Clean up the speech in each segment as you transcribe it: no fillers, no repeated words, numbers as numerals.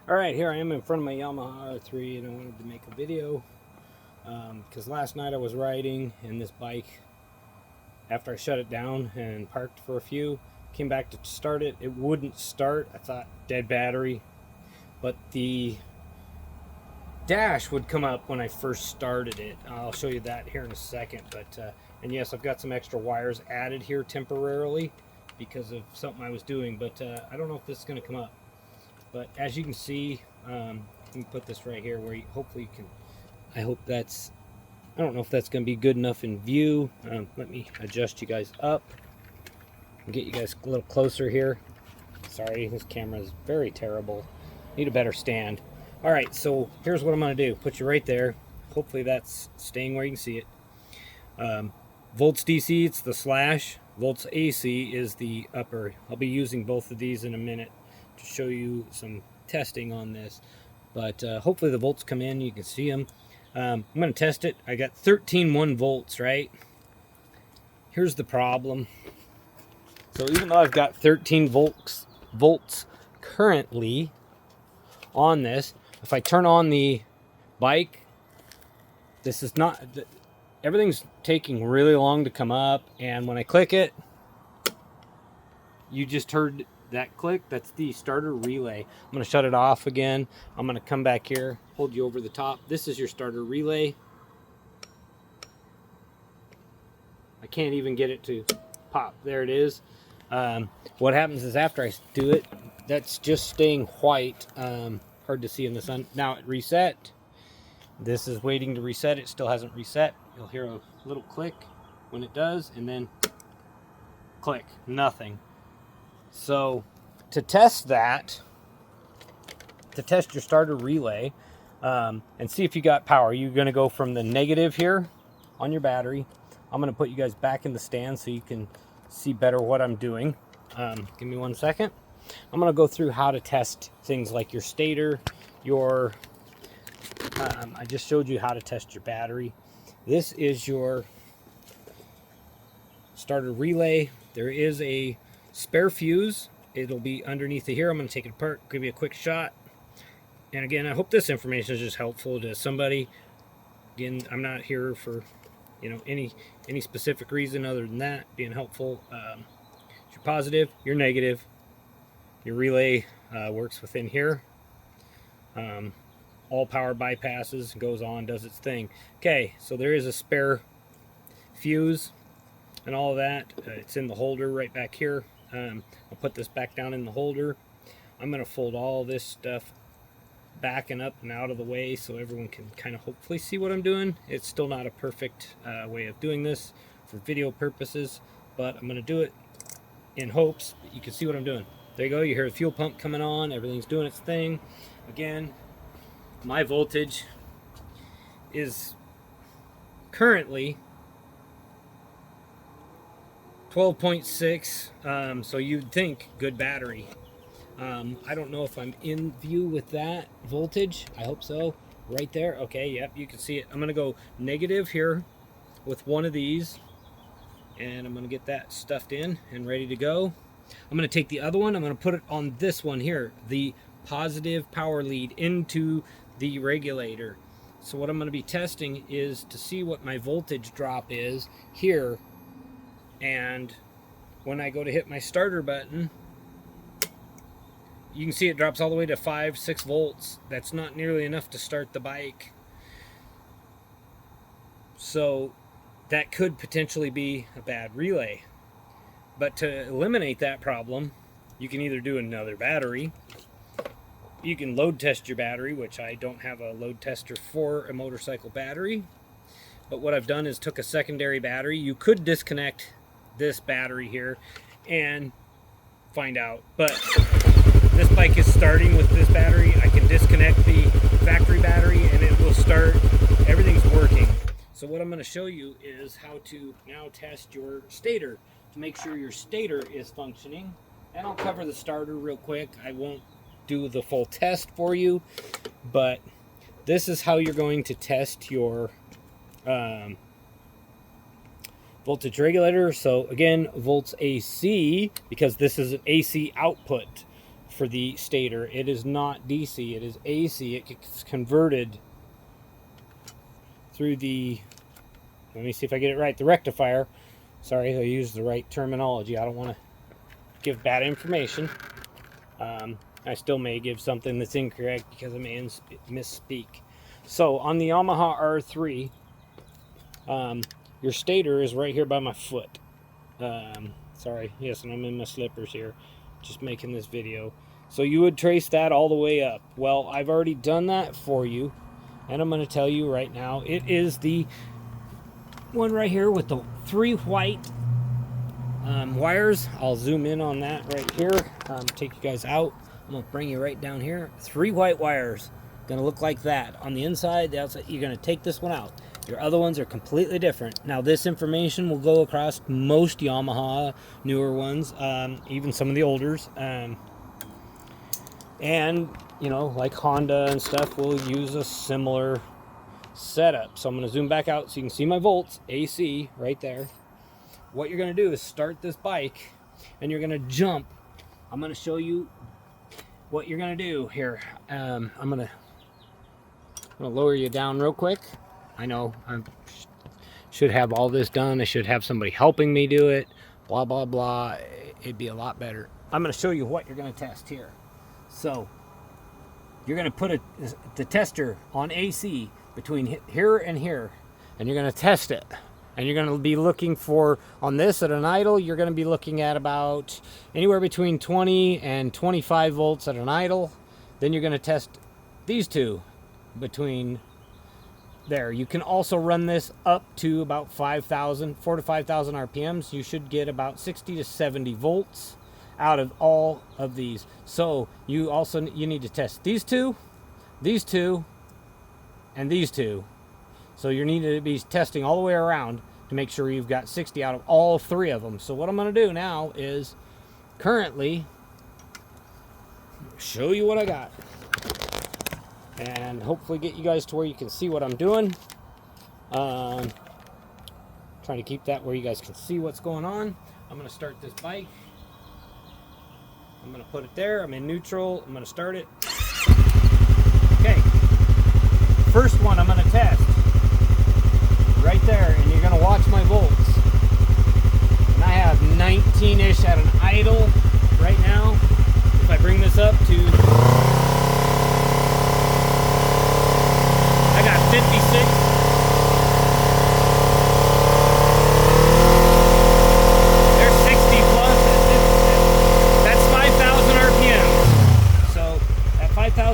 Alright, here I am in front of my Yamaha R3 and I wanted to make a video because last night I was riding and this bike, after I shut it down and parked for a few, came back to start it. It wouldn't start. I thought dead battery, but the dash would come up when I first started it. I'll show you that here in a second. And yes, I've got some extra wires added here temporarily because of something I was doing, but I don't know if this is going to come up. But as you can see, let me put this right here where hopefully you can, I hope that's, I don't know if that's going to be good enough in view. Let me adjust you guys up and get you guys a little closer here. Sorry, this camera is very terrible. Need a better stand. All right, so here's what I'm going to do. Put you right there. Hopefully that's staying where you can see it. Volts DC, it's the slash. Volts AC is the upper. I'll be using both of these in a minute to show you some testing on this, but hopefully the volts come in, you can see them. I'm going to test it. I got 13.1 volts, right? Here's the problem. So even though I've got 13 volts currently on this, if I turn on the bike, this is not, everything's taking really long to come up, and when I click it, you just heard that click. That's the starter relay. I'm going to shut it off again. I'm going to come back here, hold you over the top. This is your starter relay. I can't even get it to pop. There it is. What happens is after I do it, that's just staying white. Hard to see in the sun. Now it reset. This is waiting to reset. It still hasn't reset. You'll hear a little click when it does, and then click. Nothing. So to test that, to test your starter relay and see if you got power, you're going to go from the negative here on your battery. I'm going to put you guys back in the stand so you can see better what I'm doing. Give me 1 second. I'm going to go through how to test things like your stator, your I just showed you how to test your battery. This is your starter relay. There is a spare fuse. It'll be underneath here. I'm going to take it apart, give you a quick shot. And again, I hope this information is just helpful to somebody. Again, I'm not here for, you know, any specific reason other than that being helpful. You're positive, you're negative. Your relay works within here. All power bypasses, goes on, does its thing. Okay, so there is a spare fuse and all of that. It's in the holder right back here. I'll put this back down in the holder. I'm going to fold all this stuff back and up and out of the way so everyone can kind of hopefully see what I'm doing. It's still not a perfect way of doing this for video purposes, but I'm going to do it in hopes that you can see what I'm doing. There you go. You hear the fuel pump coming on. Everything's doing its thing. Again, my voltage is currently 12.6, so you'd think good battery. I don't know if I'm in view with that voltage. I hope so. Right there. Okay, yep, you can see it. I'm going to go negative here with one of these, and I'm going to get that stuffed in and ready to go. I'm going to take the other one. I'm going to put it on this one here, the positive power lead into the regulator. So what I'm going to be testing is to see what my voltage drop is here, and when I go to hit my starter button, you can see it drops all the way to 5-6 volts. That's not nearly enough to start the bike. So that could potentially be a bad relay. But to eliminate that problem, you can either do another battery. You can load test your battery, which I don't have a load tester for a motorcycle battery. But what I've done is took a secondary battery. You could disconnect this battery here and find out. But this bike is starting with this battery. I can disconnect the factory battery and it will start. Everything's working. So what I'm going to show you is how to now test your stator to make sure your stator is functioning. And I'll cover the starter real quick. I won't do the full test for you, but this is how you're going to test your voltage regulator. So again, volts AC, because this is an AC output. for the stator. It is not DC, it is AC. It gets converted through the, let me see if I get it right, the rectifier. Sorry, I used the right terminology. I don't want to give bad information. I still may give something that's incorrect because I may misspeak. So on the Yamaha R3, your stator is right here by my foot. Sorry, yes, and I'm in my slippers here, just making this video. So you would trace that all the way up. Well, I've already done that for you, and I'm going to tell you right now, it is the one right here with the 3 white wires. I'll zoom in on that right here, take you guys out. I'm going to bring you right down here. 3 white wires, going to look like that. On the inside, the outside, you're going to take this one out. Your other ones are completely different. Now this information will go across most Yamaha newer ones, even some of the olders. And, you know, like Honda and stuff will use a similar setup. So I'm going to zoom back out so you can see my volts, AC, right there. What you're going to do is start this bike and you're going to jump. I'm going to show you what you're going to do here. I'm going to lower you down real quick. I know I should have all this done. I should have somebody helping me do it. Blah, blah, blah. It'd be a lot better. I'm going to show you what you're going to test here. So you're going to put the tester on AC between here and here, and you're going to test it. And you're going to be looking for, on this at an idle, you're going to be looking at about anywhere between 20 and 25 volts at an idle. Then you're going to test these two between there. You can also run this up to about 4 to 5,000 RPMs. You should get about 60 to 70 volts out of all of these. So you need to test these two, and these two. So you need to be testing all the way around to make sure you've got 60 out of all 3 of them. So what I'm going to do now is currently show you what I got, and hopefully get you guys to where you can see what I'm doing. Trying to keep that where you guys can see what's going on. I'm going to start this bike. I'm going to put it there. I'm in neutral. I'm going to start it. Okay. First one I'm going to test right there, and you're going to watch my volts. And I have 19-ish at an idle right now. If I bring this up to, I got 56.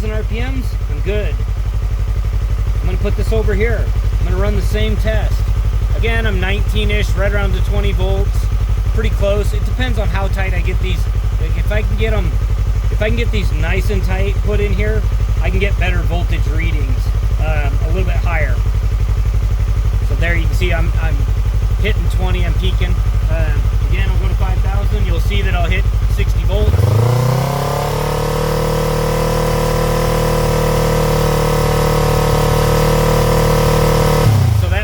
RPMs, I'm good. I'm going to put this over here. I'm going to run the same test. Again, I'm 19-ish, right around to 20 volts. Pretty close. It depends on how tight I get these. Like if I can get these nice and tight put in here, I can get better voltage readings, a little bit higher. So there you can see I'm hitting 20, I'm peaking. Again, I'll go to 5,000. You'll see that I'll hit 60 volts.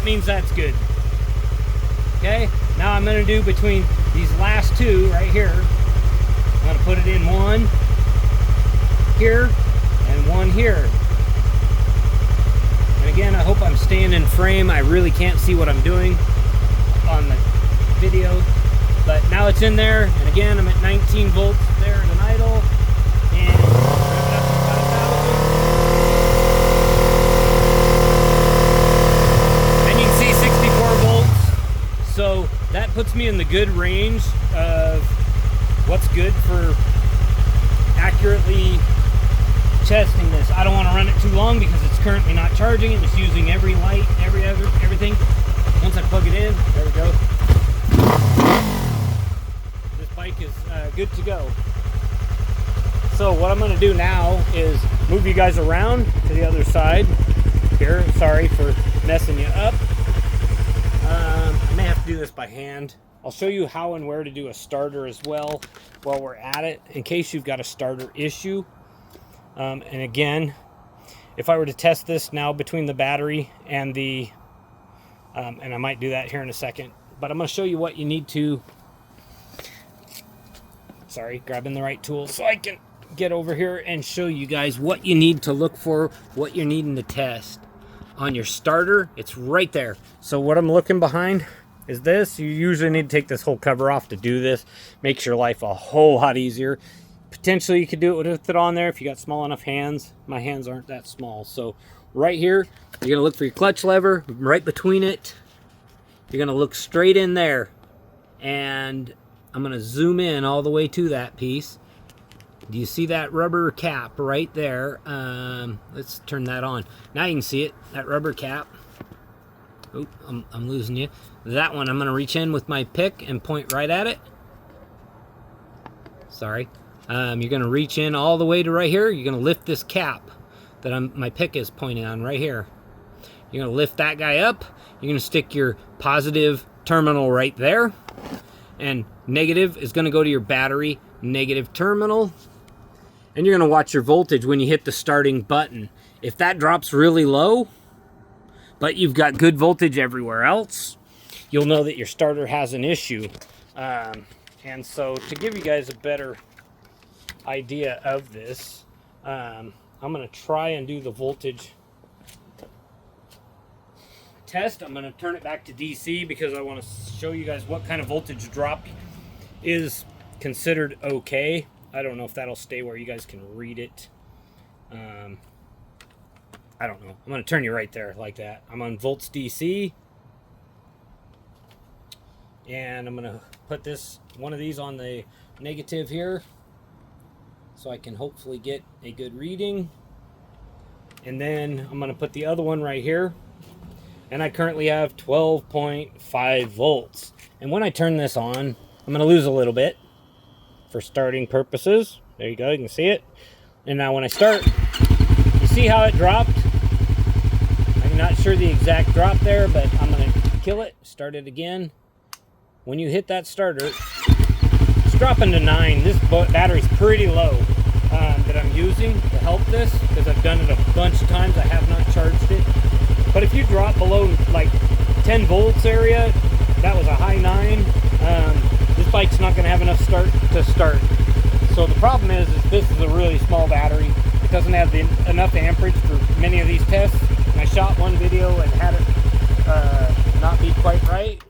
Means that's good. Okay, now I'm going to do between these last 2 right here. I'm going to put it in one here and one here. And again, I hope I'm staying in frame. I really can't see what I'm doing on the video, but now it's in there. And again, I'm at 19 volts there at an idle, and so that puts me in the good range of what's good for accurately testing this. I don't want to run it too long because it's currently not charging it. It's using every light, everything. Once I plug it in, there we go. This bike is good to go. So what I'm going to do now is move you guys around to the other side here. Sorry for messing you up. I may have to do this by hand. I'll show you how and where to do a starter as well while we're at it, in case you've got a starter issue. And again, if I were to test this now between the battery and the, and I might do that here in a second, but I'm going to show you what you need to, sorry, grabbing the right tool so I can get over here and show you guys what you need to look for, what you're needing to test. On your starter, it's right there. So what I'm looking behind is this. You usually need to take this whole cover off to do this. Makes your life a whole lot easier. Potentially you could do it with it on there if you got small enough hands. My hands aren't that small. So right here, you're gonna look for your clutch lever, right between it. You're gonna look straight in there. And I'm gonna zoom in all the way to that piece. Do you see that rubber cap right there? Let's turn that on. Now you can see it, that rubber cap. Oop, I'm losing you. That one, I'm gonna reach in with my pick and point right at it. Sorry. You're gonna reach in all the way to right here. You're gonna lift this cap that my pick is pointing on right here. You're gonna lift that guy up. You're gonna stick your positive terminal right there. And negative is gonna go to your battery negative terminal. And you're gonna watch your voltage when you hit the starting button. If that drops really low, but you've got good voltage everywhere else, you'll know that your starter has an issue. And so to give you guys a better idea of this, I'm gonna try and do the voltage test. I'm gonna turn it back to DC because I wanna show you guys what kind of voltage drop is considered okay. I don't know if that'll stay where you guys can read it. I don't know. I'm going to turn you right there like that. I'm on volts DC. And I'm going to put one of these on the negative here, so I can hopefully get a good reading. And then I'm going to put the other one right here. And I currently have 12.5 volts. And when I turn this on, I'm going to lose a little bit for starting purposes. There you go, you can see it. And now when I start, you see how it dropped? I'm not sure the exact drop there, but I'm gonna kill it, start it again. When you hit that starter, it's dropping to 9. This battery's pretty low that I'm using to help this, because I've done it a bunch of times. I have not charged it. But if you drop below like 10 volts area, that was a high 9. This bike's not going to have enough to start. So the problem is this is a really small battery. It doesn't have enough amperage for many of these tests. And I shot one video and had it not be quite right.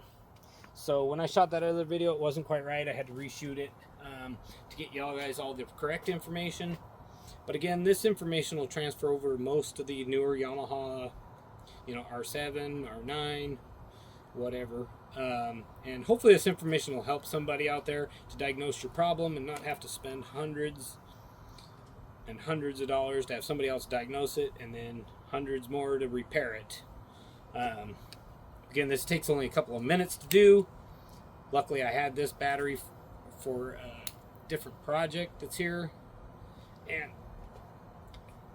So when I shot that other video, it wasn't quite right. I had to reshoot it to get y'all guys all the correct information. But again, this information will transfer over most of the newer Yamaha, R7, R9, whatever. And hopefully this information will help somebody out there to diagnose your problem and not have to spend hundreds and hundreds of dollars to have somebody else diagnose it, and then hundreds more to repair it. Again, this takes only a couple of minutes to do. Luckily I had this battery for a different project that's here, and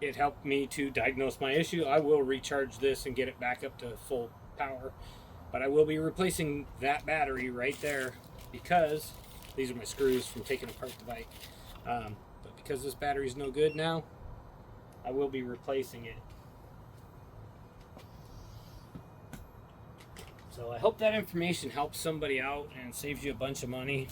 it helped me to diagnose my issue. I will recharge this and get it back up to full power. But I will be replacing that battery right there, because these are my screws from taking apart the bike. But because this battery is no good now, I will be replacing it. So I hope that information helps somebody out and saves you a bunch of money.